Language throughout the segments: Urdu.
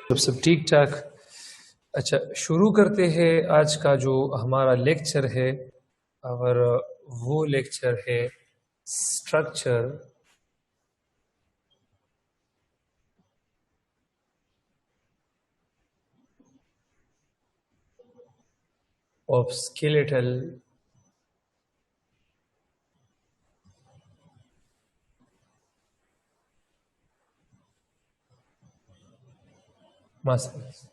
سب ٹھیک ٹھاک. اچھا شروع کرتے ہیں آج کا جو ہمارا لیکچر ہے، اور وہ لیکچر ہے structure of skeletal muscles.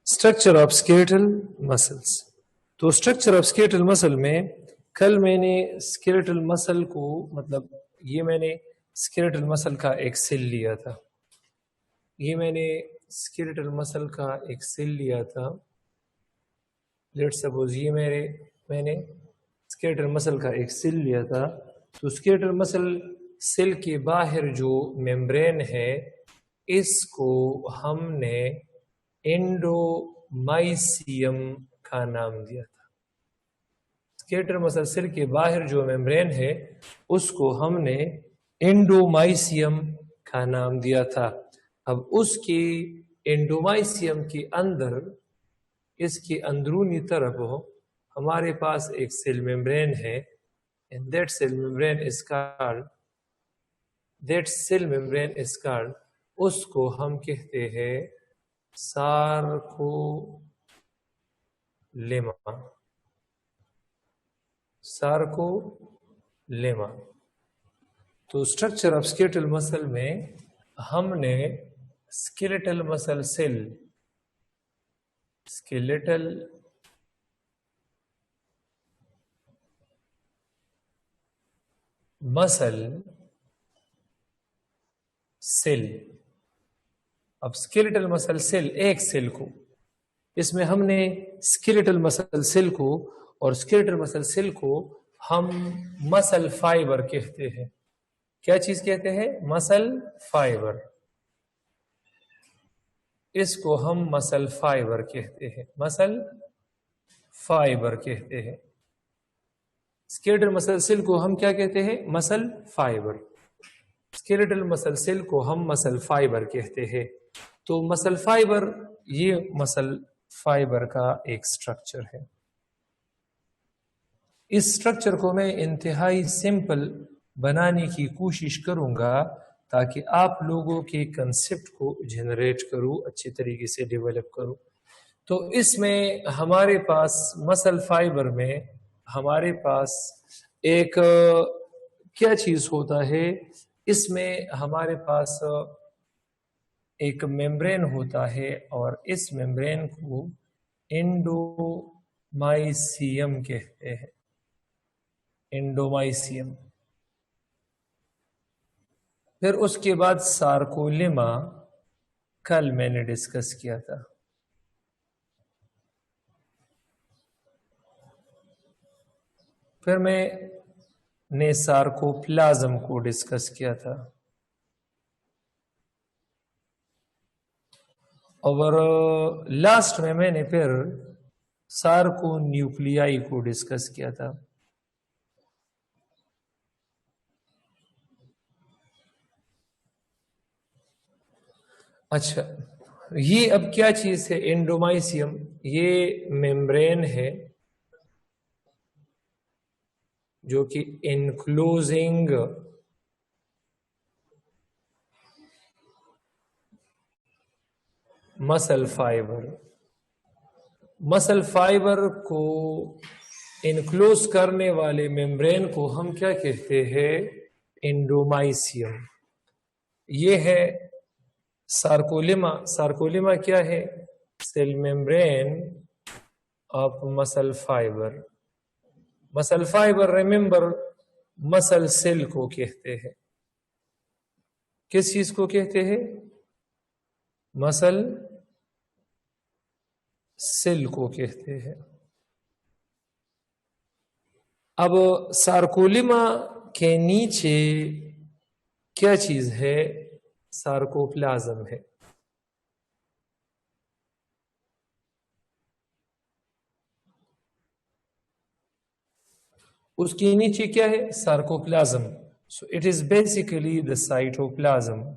Structure of skeletal muscles. تو اسٹرکچر آف اسکیلیٹل مسل میں کل میں نے اسکیلیٹل مسل کو یہ میں نے اسکیلیٹل مسل کا ایک سیل لیا تھا. یہ میں نے اسکیلیٹل مسل کا ایک سیل لیا تھا. لیٹ سپوز یہ میں نے اسکیلیٹل مسل کا ایک سیل لیا تھا. تو اسکیلیٹل مسل سیل کے باہر جو ممبرین ہے اس کو ہم نے انڈومائسیم کا نام دیا تھا. اسکیلیٹل مسل سیل کے باہر جو ممبرین ہے اس کو ہم نے انڈومائسیم کا نام دیا تھا. اب اس کی انڈومائسیم کے اندر، اس کی اندرونی طرف ہمارے پاس ایک سیل ممبرین ہے. and that cell membrane is called اس کو ہم کہتے ہیں سارکولیما. تو اسٹرکچر آف اسکیلیٹل مسل میں ہم نے اسکیلیٹل مسل سیل، اسکیلیٹل مسل سیل. اب اسکیلیٹل مسل سیل ایک سیل کو، اس میں ہم نے اسکیلیٹل مسل سیل کو اور اسکیلیٹل مسل سیل کو ہم مسل فائبر کہتے ہیں. کیا چیز کہتے ہیں؟ مسل فائبر. اس کو ہم مسل فائبر کہتے ہیں، مسل فائبر کہتے ہیں. اسکیلیٹل مسل سیل کو ہم کیا کہتے ہیں؟ مسل فائبر. اسکیلیٹل مسل سیل کو ہم مسل فائبر کہتے ہیں. تو مسل فائبر، یہ مسل فائبر کا ایک سٹرکچر ہے. اس سٹرکچر کو میں انتہائی سمپل بنانے کی کوشش کروں گا تاکہ آپ لوگوں کے کنسپٹ کو جنریٹ کروں، اچھی طریقے سے ڈیولپ کروں. تو اس میں ہمارے پاس مسل فائبر میں ہمارے پاس ایک کیا چیز ہوتا ہے؟ اس میں ہمارے پاس ایک ممبرین ہوتا ہے اور اس ممبرین کو انڈومائسیم کہتے ہیں. انڈومائسیم. پھر اس کے بعد سارکولیما کل میں نے ڈسکس کیا تھا. پھر میں نے سارکوپلازم کو ڈسکس کیا تھا، اور لاسٹ میں نے پھر سارکو نیوکلیائی کو ڈسکس کیا تھا. اچھا، یہ اب کیا چیز ہے؟ انڈومائسیم. یہ ممبرین ہے جو کہ انکلوزنگ مسل فائبر. مسل فائبر کو انکلوز کرنے والے ممبرین کو ہم کیا کہتے ہیں؟ انڈومائسیم. یہ ہے سارکولیما. سارکولیما کیا ہے؟ Cell membrane of muscle fibre. Muscle fibre remember muscle cell کو کہتے ہیں. کس چیز کو کہتے ہیں؟ مسل سیل کو کہتے ہیں. اب سارکولیما کے نیچے کیا چیز ہے؟ سارکوپلازم ہے. اس کے نیچے کیا ہے؟ سارکوپلازم. So it is basically the cytoplasm.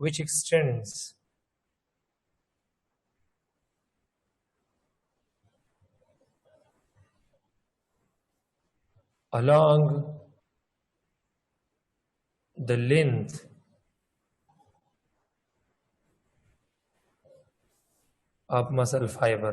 which extends along the length of muscle fiber।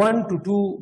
1 to 2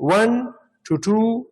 1 to 2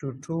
to 2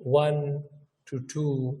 1 to 2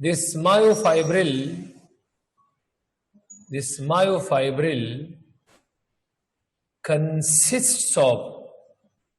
This myofibril this myofibril consists of,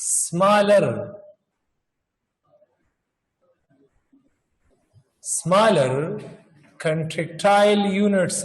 smaller contractile units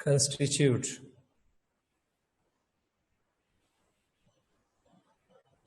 constitute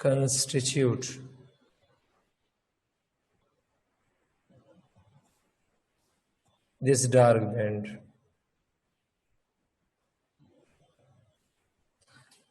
constitute this dark band.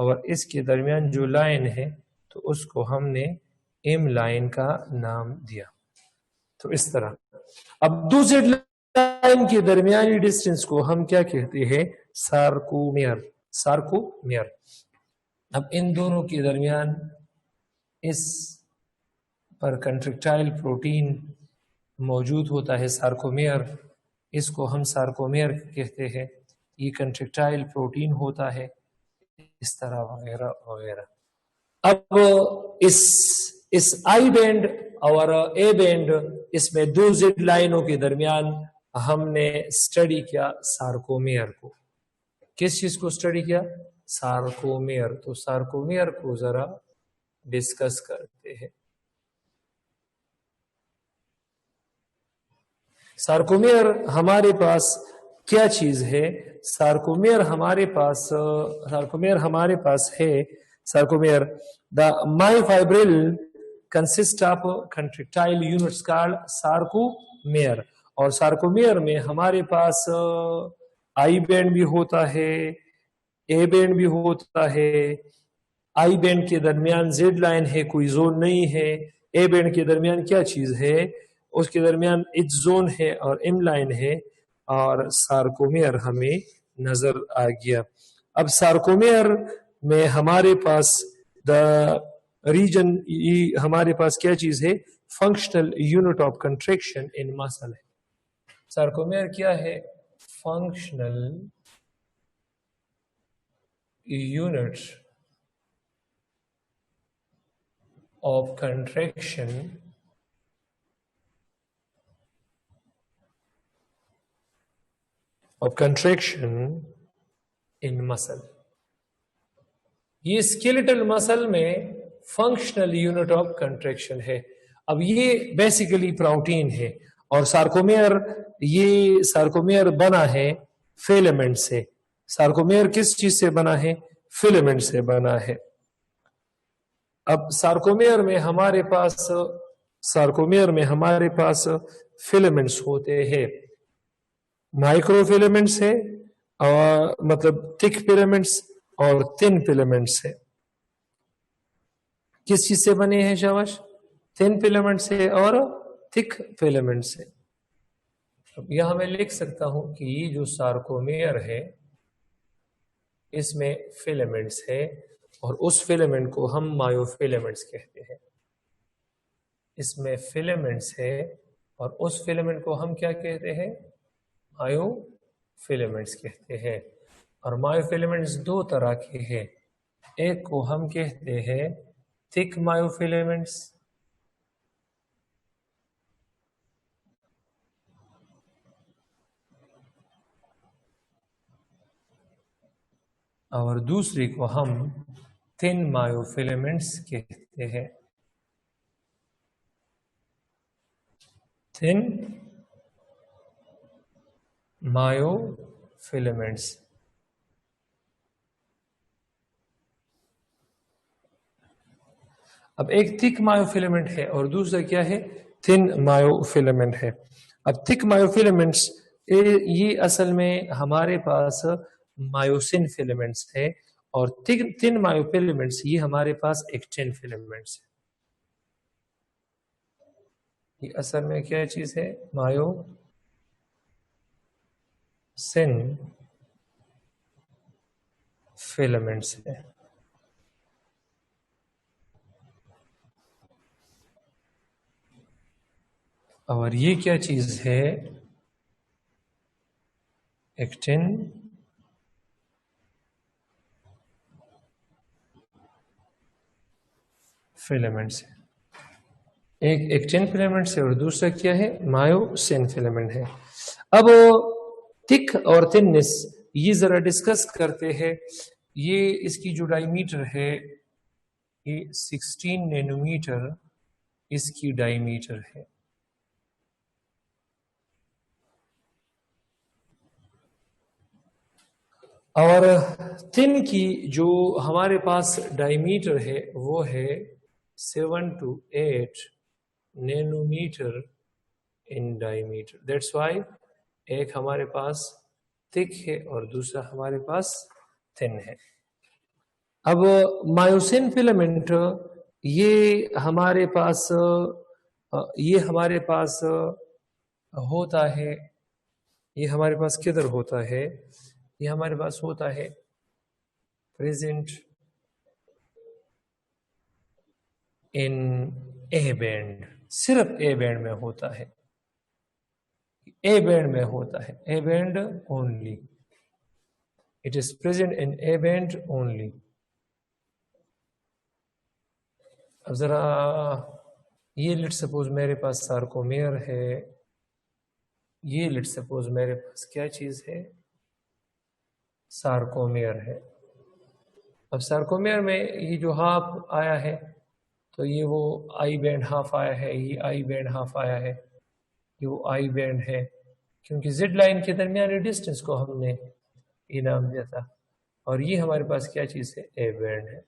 اور اس کے درمیان جو لائن ہے تو اس کو ہم نے ایم لائن کا نام دیا. تو اس طرح اب دو زیڈ لائن کے درمیانی ڈسٹینس کو ہم کیا کہتے ہیں؟ سارکومیئر. سارکومیئر. اب ان دونوں کے درمیان اس پر کنٹریکٹائل پروٹین موجود ہوتا ہے سارکومیئر. اس کو ہم سارکومیئر کہتے ہیں. یہ کنٹریکٹائل پروٹین ہوتا ہے اس طرح وغیرہ وغیرہ. اب اس آئی بینڈ اور اے بینڈ، اس میں دو زد لائنوں کے درمیان ہم نے اسٹڈی کیا سارکومیئر کو. کس چیز کو اسٹڈی کیا؟ سارکومیئر. تو سارکومیئر کو ذرا ڈسکس کرتے ہیں. سارکومیئر ہمارے پاس کیا چیز ہے؟ سارکومیئر ہمارے پاس ہے. سارکومیئر دا مائوفائبرل کنسسٹ آف کنٹریکٹائل یونٹس کالڈ سارکومیئر. اور سارکومیئر میں ہمارے پاس آئی بینڈ بھی ہوتا ہے، اے بینڈ بھی ہوتا ہے. آئی بینڈ کے درمیان زیڈ لائن ہے، کوئی زون نہیں ہے. اے بینڈ کے درمیان کیا چیز ہے؟ اس کے درمیان ایچ زون ہے اور ایم لائن ہے. اور سارکومیئر ہمیں نظر آ گیا. اب سارکومیئر میں ہمارے پاس دا ریجن، ہمارے پاس کیا چیز ہے؟ فنکشنل یونٹ آف کنٹریکشن ان مسل ہے. سارکومیئر کیا ہے؟ فنکشنل یونٹ آف کنٹریکشن ان مسل. یہ اسکیلیٹل مسل میں فنکشنل یونٹ آف کنٹریکشن ہے. اب یہ بیسیکلی پروٹین ہے اور سارکومیئر بنا ہے فیلمنٹ سے. سارکومیئر کس چیز سے بنا ہے؟ فیلمنٹ سے بنا ہے. اب سارکومیئر میں ہمارے پاس فیلمنٹس ہوتے ہیں. مائکرو فیلمنٹس ہے، اور مطلب تھک فیلمنٹس اور تhin فیلمنٹس ہے. کس چیز سے بنے ہیں شاباش؟ تhin فیلمنٹ سے اور تھک فیلمنٹ سے. اب یہاں میں لکھ سکتا ہوں کہ یہ جو سارکومیئر ہے اس میں فیلمنٹس ہے، اور اس فیلمنٹ کو ہم مایو فیلمنٹس کہتے ہیں. اس میں فیلمنٹس ہے اور اس فیلمنٹ کو ہم کیا کہتے ہیں؟ مایو فیلمنٹس کہتے ہیں. اور مایو فیلمنٹس دو طرح کے ہیں. ایک کو ہم کہتے ہیں تھک مایو فیلمنٹس، اور دوسری کو ہم تhin مایو فیلمنٹس کہتے ہیں. تhin مایو فیلمنٹس. اب ایک تھک مایو فیلمنٹ ہے اور دوسرا کیا ہے؟ تhin مایو فیلمنٹ ہے. اب تھک مایو فیلمنٹس یہ اصل میں ہمارے پاس مایوسن فیلمنٹس ہے، اور تhin مایو فیلمنٹس یہ ہمارے پاس ایکٹین فیلمنٹس ہے. یہ اصل میں کیا چیز ہے؟ مایو سن فیلمنٹس ہے. اور یہ کیا چیز ہے؟ ایکٹین فیلمنٹس ہے. ایک ایکٹین فیلمنٹ ہے اور دوسرا کیا ہے؟ مایو سین فیلمنٹ ہے. اب تھک اور تھنس یہ ذرا ڈسکس کرتے ہیں. یہ اس کی جو ڈائی میٹر ہے یہ 16 نینو میٹر اس کی ڈائی میٹر ہے. اور تhin کی جو ہمارے پاس ڈائی میٹر ہے وہ ہے 7 to 8 nano meter in diameter. That's why ایک ہمارے پاس تھک ہے اور دوسرا ہمارے پاس تhin ہے. اب مایوسین فلمنٹ یہ ہمارے پاس ہوتا ہے، یہ ہمارے پاس کدھر ہوتا ہے؟ یہ ہمارے پاس ہوتا ہے present in A band، صرف A band میں ہوتا ہے، A band میں ہوتا ہے، A band only، it is present in A band only۔ اب ذرا یہ لیٹ سپوز میرے پاس سارکومیر ہے، یہ لیٹ سپوز میرے پاس کیا چیز ہے؟ سارکومیر ہے۔ اب سارکومیر میں یہ جو ہاف آیا ہے تو یہ وہ آئی بینڈ ہاف آیا ہے، یہ آئی بینڈ ہاف آیا ہے، یہ وہ آئی بینڈ ہے، کیونکہ زد لائن کے درمیانی ڈسٹینس کو ہم نے یہ نام دیا تھا، اور یہ ہمارے پاس کیا چیز ہے؟ اے بینڈ ہے،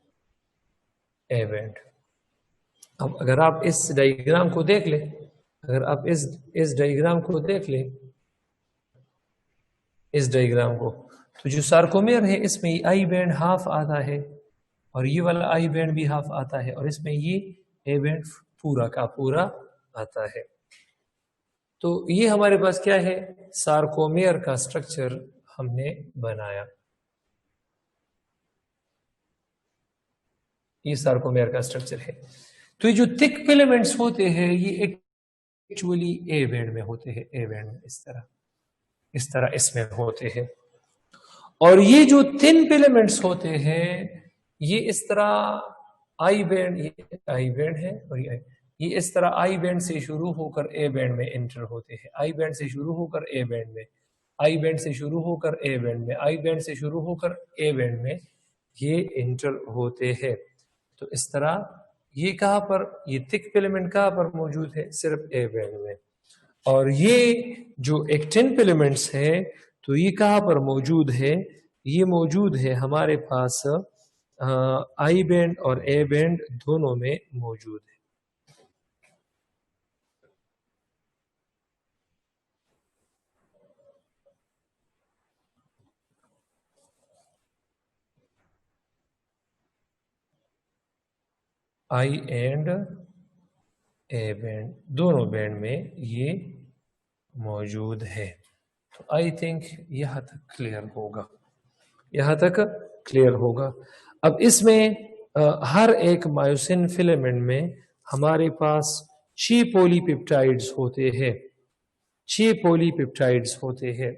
اے بینڈ۔ اب اگر آپ اس ڈائیگرام کو دیکھ لیں، اگر آپ اس ڈائیگرام کو دیکھ لیں، اس ڈائیگرام کو، تو جو سارکومیر ہے اس میں آئی بینڈ ہاف آتا ہے اور یہ والا آئی بینڈ بھی ہاف آتا ہے، اور اس میں یہ اے بینڈ پورا کا پورا آتا ہے۔ تو یہ ہمارے پاس کیا ہے؟ سارکومیر کا سٹرکچر ہم نے بنایا، یہ سارکومیر کا سٹرکچر ہے۔ تو یہ جو تھک فلمنٹس ہوتے ہیں یہ ایکچولی اے بینڈ میں ہوتے ہیں، اے بینڈ میں اس طرح اس میں ہوتے ہیں، اور یہ جو تھن فلمنٹس ہوتے ہیں یہ اس طرح آئی بینڈ، یہ آئی بینڈ ہے اور یہ اس طرح آئی بینڈ سے شروع ہو کر اے بینڈ میں انٹر ہوتے ہیں، آئی بینڈ سے شروع ہو کر اے بینڈ میں، آئی بینڈ سے شروع ہو کر اے بینڈ میں، آئی بینڈ سے شروع ہو کر اے بینڈ میں یہ انٹر ہوتے ہیں۔ تو اس طرح یہ کہاں پر، یہ تھک فلمنٹ کہاں پر موجود ہے؟ صرف اے بینڈ میں۔ اور یہ جو ایکٹین فلمنٹس ہے تو یہ کہاں پر موجود ہے؟ یہ موجود ہے ہمارے پاس آئی بینڈ اور اے بینڈ دونوں میں موجود ہے۔ آئی اینڈ اے بینڈ دونوں بینڈ میں یہ موجود ہے۔ تو آئی تھنک یہاں تک کلیئر ہوگا، یہاں تک کلیئر ہوگا۔ اب اس میں ہر ایک مایوسین فلمنٹ میں ہمارے پاس 6 پولی پیپٹائڈز ہوتے ہیں، 6 پولی پیپٹائڈز ہوتے ہیں۔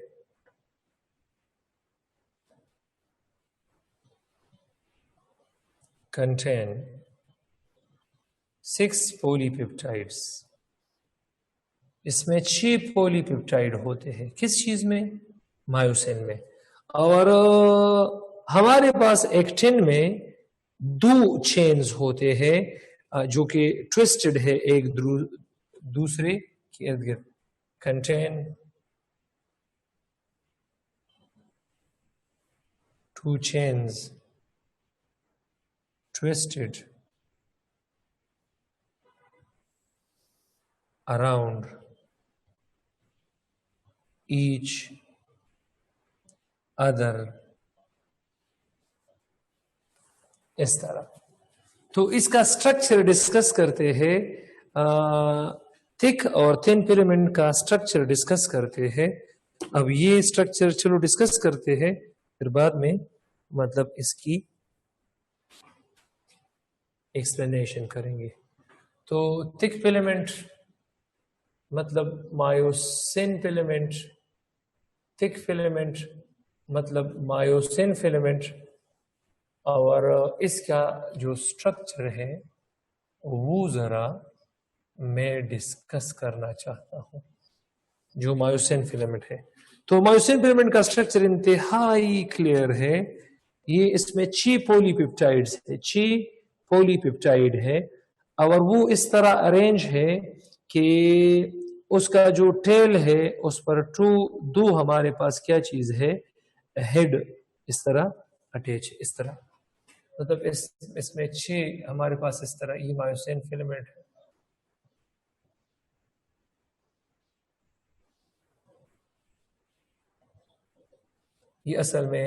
contain 6 poly peptides، اس میں 6 پولی پیپٹائڈ ہوتے ہیں، کس چیز میں؟ مایوسین میں۔ اور ہمارے پاس ایکٹین میں 2 چینز ہوتے ہیں جو کہ ٹوسٹڈ ہے ایک دوسرے کے ارد گرد۔ contain 2 chains twisted around each other، اس طرح۔ تو اس کا سٹرکچر ڈسکس کرتے ہیں، تھک اور تھن فلمنٹ کا سٹرکچر ڈسکس کرتے ہیں۔ اب یہ سٹرکچر چلو ڈسکس کرتے ہیں، پھر بعد میں مطلب اس کی ایکسپلینیشن کریں گے۔ تو تھک فلمنٹ مطلب مایوسین فلمنٹ، تھک فلمنٹ مطلب مایوسین فلمنٹ، اور اس کا جو سٹرکچر ہے وہ ذرا میں ڈسکس کرنا چاہتا ہوں، جو مایوسین فلمنٹ ہے۔ تو مایوسین فلمنٹ کا سٹرکچر انتہائی کلیئر ہے، یہ اس میں 6 پولی پیپٹائڈز ہے، 6 پولی پیپٹائڈ ہے، اور وہ اس طرح ارینج ہے کہ اس کا جو ٹیل ہے اس پر 2 ہمارے پاس کیا چیز ہے؟ ہیڈ اس طرح اٹیچ، اس طرح، مطلب اس میں 6 ہمارے پاس اس طرح یہ مایوسین فلمنٹ ہے۔ یہ اصل میں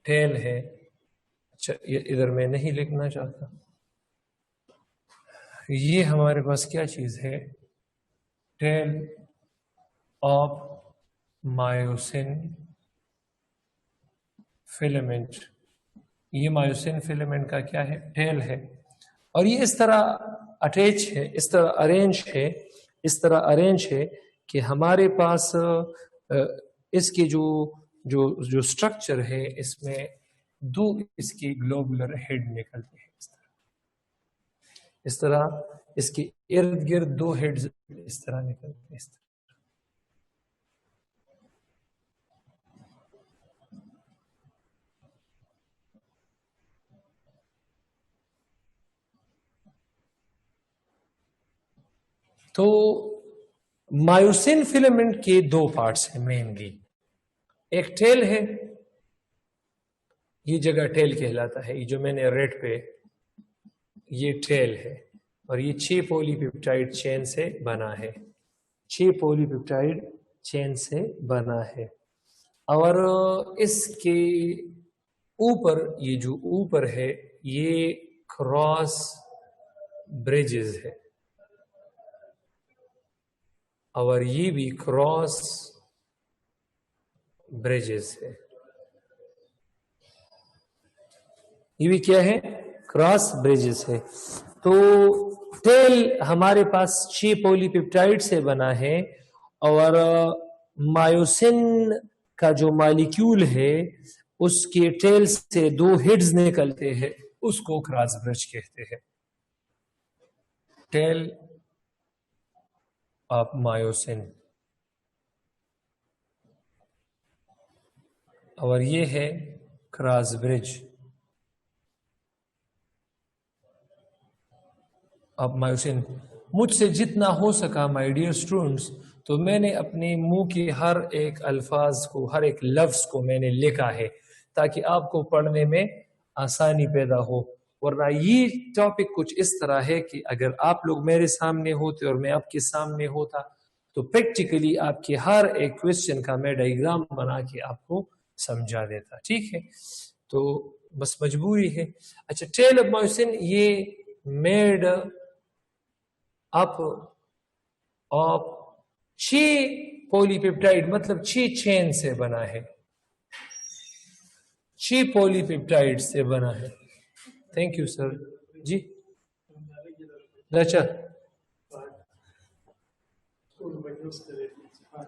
ٹیل ہے، اچھا یہ ادھر میں نہیں لکھنا چاہتا. یہ ہمارے پاس کیا چیز ہے؟ Tail of myosin filament. یہ مایوسن فیلمنٹ کا کیا ہے؟ ٹیل ہے. اور یہ اس طرح اٹیچ ہے، اس طرح ارینج ہے کہ ہمارے پاس اس کے جو سٹرکچر ہے اس میں دو اس کی گلوبولر ہیڈ نکلتے ہیں. اس طرح اس کے ارد گرد دو ہیڈز اس طرح نکلتے ہیں. تو مایوسن فیلمنٹ کے دو پارٹس ہیں مینلی. ایک ٹیل ہے، یہ جگہ ٹیل کہلاتا ہے. یہ جو میں نے ریڈ پہ یہ ٹیل ہے، اور یہ 6 پولی پیپٹائڈ چین سے بنا ہے. 6 پولی پیپٹائڈ چین سے بنا ہے. اور اس کے اوپر یہ جو اوپر ہے یہ کراس بریجز ہے، اور یہ بھی کراس بریجز ہے. یہ بھی کیا ہے؟ کراس بریجز ہے. تو ٹیل ہمارے پاس 6 پولی پیپٹائڈ سے بنا ہے، اور مایوسن کا جو مالیکیول ہے اس کے ٹیل سے 2 ہیڈز نکلتے ہیں، اس کو کراس برج کہتے ہیں. Tail of myosin. اور یہ ہے کراس برج آف مایوسن. مجھ سے جتنا ہو سکا مائی ڈیئر اسٹوڈنٹس، تو میں نے اپنے منہ کے ہر ایک الفاظ کو، ہر ایک لفظ کو میں نے لکھا ہے تاکہ آپ کو پڑھنے میں آسانی پیدا ہو. ورنہ یہ ٹاپک کچھ اس طرح ہے کہ اگر آپ لوگ میرے سامنے ہوتے اور میں آپ کے سامنے ہوتا تو پریکٹیکلی آپ کے ہر ایک کویسچن کا میں ڈائیگرام بنا کے آپ کو سمجھا دیتا. ٹھیک ہے، تو بس مجبوری ہے. اچھا، ٹیل آف مایوسن یہ made up of 6 polypeptide, مطلب 6 چین سے بنا ہے. 6 پولی پیپٹائڈ سے بنا ہے. Thank you sir. جی اچھا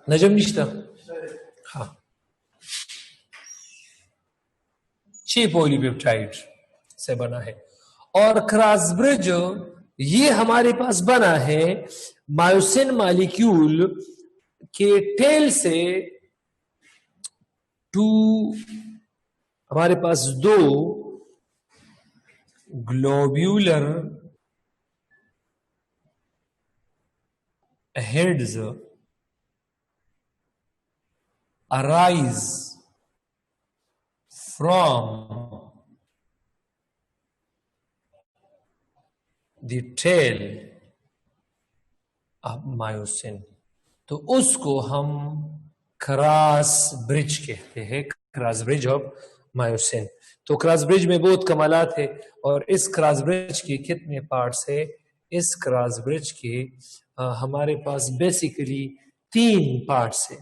نجم نشتا. ہاں، 6 پولی پیپٹائڈ سے بنا ہے. اور کراس برج یہ ہمارے پاس بنا ہے مایوسن مالیکیول کے ٹیل سے. ہمارے پاس 2 گلوبیولر heads arise from the tail of myosin. تو اس کو ہم کراس برج کہتے ہیں، کراس برج آف مایوسن. تو کراس برج میں بہت کمالات ہے، اور اس کراس برج کے کتنے پارٹس ہیں؟ اس کراس برج کے ہمارے پاس بیسیکلی 3 پارٹس ہیں.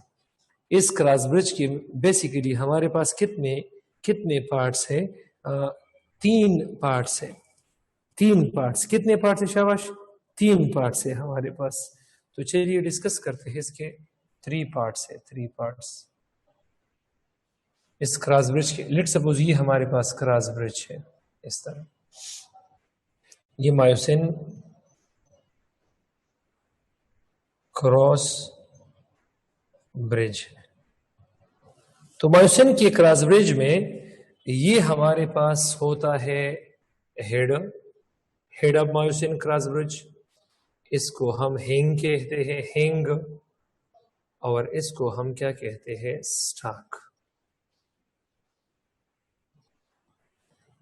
اس کراس برج کے بیسیکلی ہمارے پاس کتنے پارٹس ہیں؟ 3 پارٹس ہیں. 3 پارٹس. کتنے پارٹس ہیں شاباش؟ 3 پارٹس ہیں ہمارے پاس. تو چلیے ڈسکس کرتے ہیں. اس کے 3 پارٹس ہیں. 3 پارٹس اس کراس برج کے. لیٹ سپوز یہ ہمارے پاس کراس برج ہے اس طرح. یہ مایوسن کراس برج ہے. تو مایوسن کے کراس برج میں یہ ہمارے پاس ہوتا ہے ہیڈ آف مایوسن کراس برج. اس کو ہم ہینگ کہتے ہیں، ہینگ. اور اس کو ہم کیا کہتے ہیں؟ سٹاک.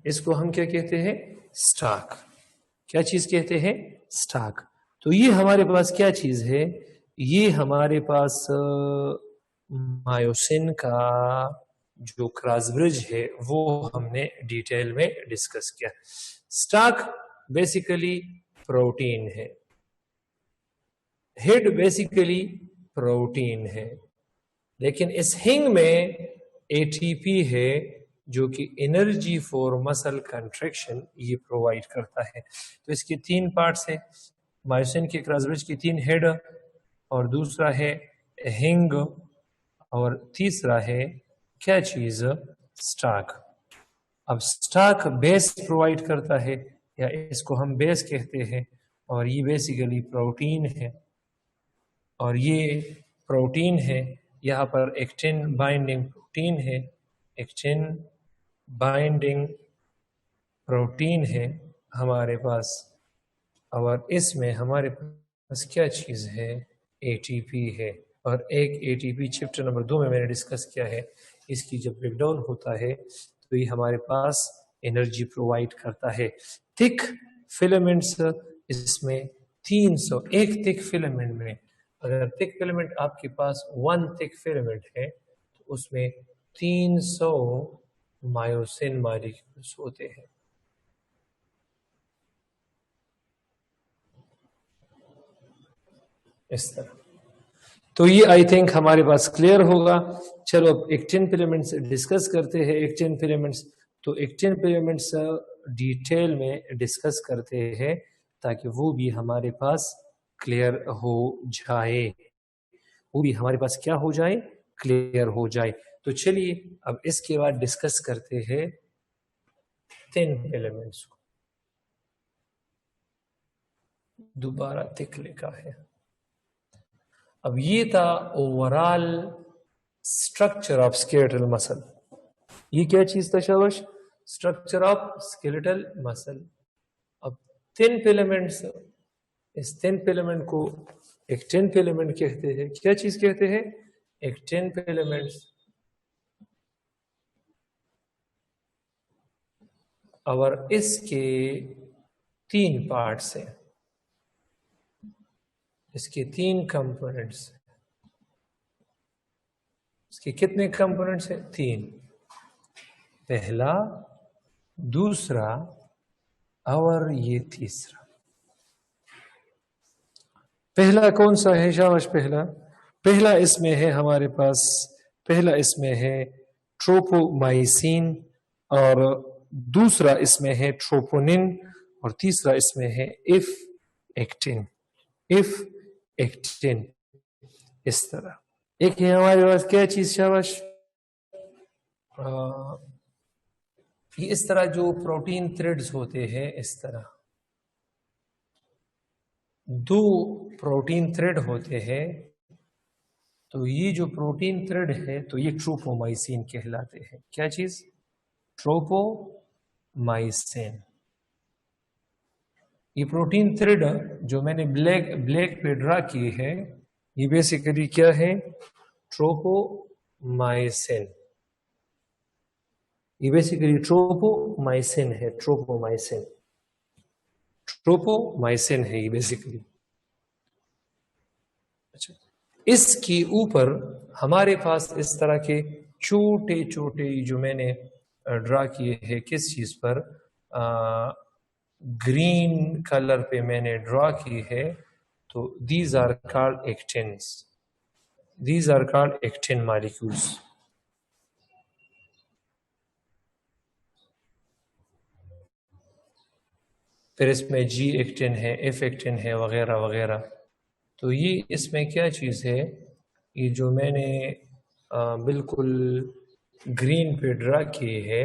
اس کو ہم کیا کہتے ہیں؟ سٹاک. کیا چیز کہتے ہیں؟ سٹاک. تو یہ ہمارے پاس کیا چیز ہے؟ یہ ہمارے پاس مایوسن کا جو کراس برج ہے وہ ہم نے ڈیٹیل میں ڈسکس کیا. اسٹاک بیسیکلی پروٹین ہے, ہیڈ بیسیکلی پروٹین ہے, لیکن اس ہنگ میں اے ٹی پی ہے جو کہ انرجی فور مسل کنٹریکشن یہ پرووائڈ کرتا ہے. تو اس کے 3 پارٹس ہیں, مایوسین کے کراس برج کی 3 ہیڈ, اور دوسرا ہے ہنگ, اور تیسرا ہے کیا چیز, سٹاک. اب سٹاک بیس پرووائڈ کرتا ہے, یا اس کو ہم بیس کہتے ہیں, اور یہ بیسیکلی پروٹین ہے, اور یہ پروٹین ہے. یہاں پر ایکٹین بائنڈنگ پروٹین ہے, ایکٹین بائنڈنگ پروٹین ہے ہمارے پاس, اور اس میں ہمارے پاس کیا چیز ہے, اے ٹی پی ہے. اور ایک A T P chapter number 2 میں نے ڈسکس کیا ہے, اس کی جب بریک ڈاؤن ہوتا ہے تو یہ ہمارے پاس انرجی پرووائڈ کرتا ہے. تھک فیلمنٹس اس میں 300, ایک تھک فیلمنٹ میں اگر تھک فیلمنٹ آپ کے پاس 1 تھک فیلمنٹ ہے تو اس میں 300 مایوسین مالیکولز ہوتے ہیں. اس طرح تو یہ آئی تھنک ہمارے پاس کلیئر ہوگا. چلو اب ایکٹین فیلمنٹس ڈسکس کرتے ہیں. ایکٹین فیلمنٹس, تو ایکٹین فیلمنٹس ڈیٹیل میں ڈسکس کرتے ہیں تاکہ وہ بھی ہمارے پاس کلیئر ہو جائے, وہ بھی ہمارے پاس کیا ہو جائے, کلیئر ہو جائے. تو چلیے اب اس کے بعد ڈسکس کرتے ہیں 10 فیلمنٹس کو. دوبارہ تک لکھا ہے. اب یہ تھا اوورال اسٹرکچر آف اسکیلیٹل مسل. یہ کیا چیز تھا شاباش, اسٹرکچر آف اسکیلیٹل مسل. اب 10 فیلمنٹس, اس 10 فیلمنٹ کو ایکٹین فیلمنٹ کہتے ہیں. کیا چیز کہتے ہیں, ایکٹین فیلمنٹس. اور اس کے 3 پارٹس ہیں, اس کے 3 کمپوننٹس. اس کے کتنے کمپوننٹس ہیں, 3. پہلا, دوسرا, اور یہ تیسرا. پہلا کون سا ہے شاباش, پہلا اس میں ہے ہمارے پاس, پہلا اس میں ہے ٹروپومائسین, اور دوسرا اس میں ہے ٹروپونین, اور تیسرا اس میں ہے ایف ایکٹین. اس طرح ایک ہے ہمارے پاس کیا چیز شاباش, یہ اس طرح جو پروٹین تھریڈز ہوتے ہیں, اس طرح 2 پروٹین تھریڈ ہوتے ہیں. تو یہ جو پروٹین تھریڈ ہے تو یہ ٹروپومائسین کہلاتے ہیں. کیا چیز, ٹروپومائسین. یہ پروٹین تھریڈ جو میں نے بلیک پہ ڈرا کی ہے, یہ بیسیکلی کیا ہے, ٹروپومائسین. یہ بیسیکلی ٹروپومائسین ہے, ٹروپومائسین ہے یہ بیسیکلی. اچھا, اس کے اوپر ہمارے پاس اس طرح کے چھوٹے چھوٹے جو میں نے ڈرا کیے ہیں, کس چیز پر, گرین کلر پہ میں نے ڈرا کی ہے. تو these are called actins. These are called actin molecules. پھر اس میں جی ایکٹین ہے, ایف ایکٹین ہے, وغیرہ وغیرہ. تو یہ اس میں کیا چیز ہے, یہ جو میں نے بالکل گرین پہ ڈرا کی ہے,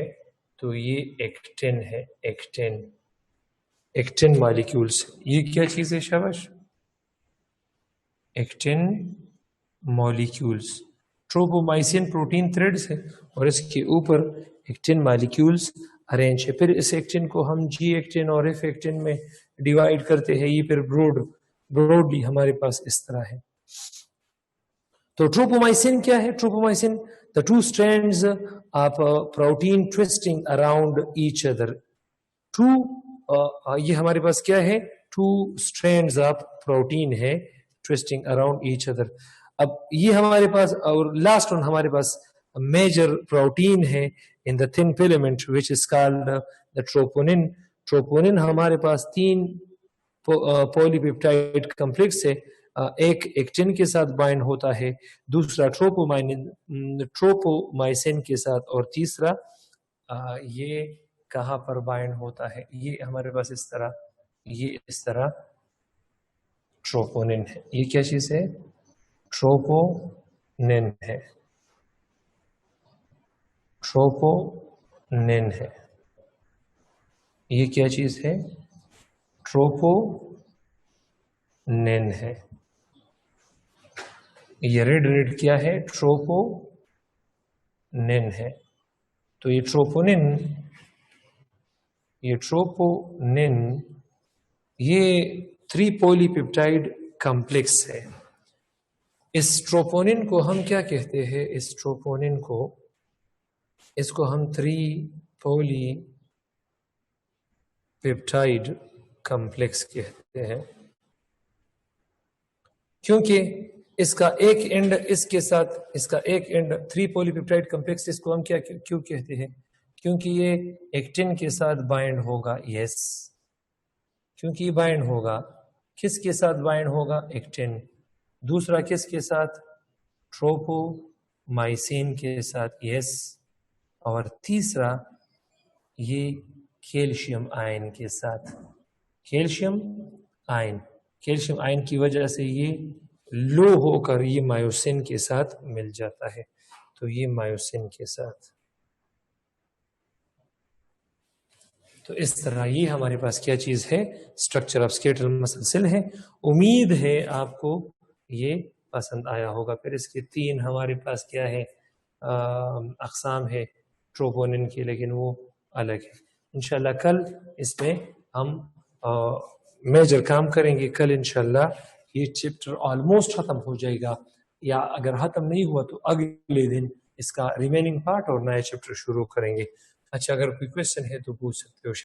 تو یہ ایکٹین ہے, ایکٹین مالیکیولز. یہ کیا چیز ہے شاباش, ایکٹین مالیکیولز. ٹروپومائسین پروٹین تھریڈز ہے, اور اس کے اوپر ایکٹین مالیکیولز ارینج ہے. پھر اس ایکٹین کو ہم جی ایکٹین اور ایف ایکٹین میں ڈیوائیڈ کرتے ہیں. یہ پھر براڈلی ہمارے پاس اس طرح ہے. تو ٹروپومائسین کیا ہے, ٹروپومائسین the 2 strands of protein twisting around each other. یہ ہمارے پاس کیا ہے, 2 strands of protein ہے twisting around each other. اب یہ ہمارے پاس, اور لاسٹ ون ہمارے پاس میجر پروٹین ہے ان دا تھن filament which is called the ٹروپونن. ٹروپونن ہمارے پاس 3 پولی پیپٹائڈ کمپلیکس ہے. ایک ایکٹن کے ساتھ بائنڈ ہوتا ہے, دوسرا ٹروپومائسن کے ساتھ, اور تیسرا یہ کہاں پر بائنڈ ہوتا ہے, یہ ہمارے پاس اس طرح, یہ اس طرح ٹروپونن ہے. یہ کیا چیز ہے؟ ٹروپونن ہے. ٹروپونن ہے. یہ کیا چیز ہے؟ ٹروپونن ہے. یہ ریڈ کیا ہے؟ ٹروپونن ہے. تو یہ ٹروپونن یہ 3 پولی پیپٹائڈ کمپلیکس ہے. اس ٹروپونن کو ہم کیا کہتے ہیں؟ اس ٹروپونن کو ہم 3 پولی پیپٹائڈ کمپلیکس کہتے ہیں, کیونکہ اس کا ایک اینڈ اس کے ساتھ, اس کا ایک اینڈ 3 پولی پیپٹائڈ کمپلیکس, اس کو ہم کیوں کہتے ہیں؟ کیونکہ یہ ایکٹن کے ساتھ بائنڈ ہوگا. یس, کیونکہ یہ بائنڈ ہوگا. کس کے ساتھ بائنڈ ہوگا؟ ایکٹن. دوسرا کس کے ساتھ؟ ٹروپومائسین کے ساتھ. یس. اور تیسرا یہ کیلشیم آئن کے ساتھ. کیلشیم آئن کی وجہ سے یہ لو ہو کر یہ مایوسن کے ساتھ مل جاتا ہے. تو یہ مایوسن کے ساتھ. تو اس طرح یہ ہمارے پاس کیا چیز ہے؟ اسٹرکچر آف اسکیلیٹل مسل سیل ہے. امید ہے آپ کو یہ پسند آیا ہوگا. پھر اس کے 3 ہمارے پاس کیا ہے؟ اقسام ہے ٹروپونن کی, لیکن وہ الگ ہے. انشاءاللہ کل اس میں ہم میجر کام کریں گے. کل انشاءاللہ یہ چیپٹر آلموسٹ ختم ہو جائے گا, یا اگر ختم نہیں ہوا تو اگلے دن اس کا ریمیننگ پارٹ اور نیا چیپٹر شروع کریں گے. اچھا, اگر کوئی کویسچن ہے تو پوچھ سکتے ہو.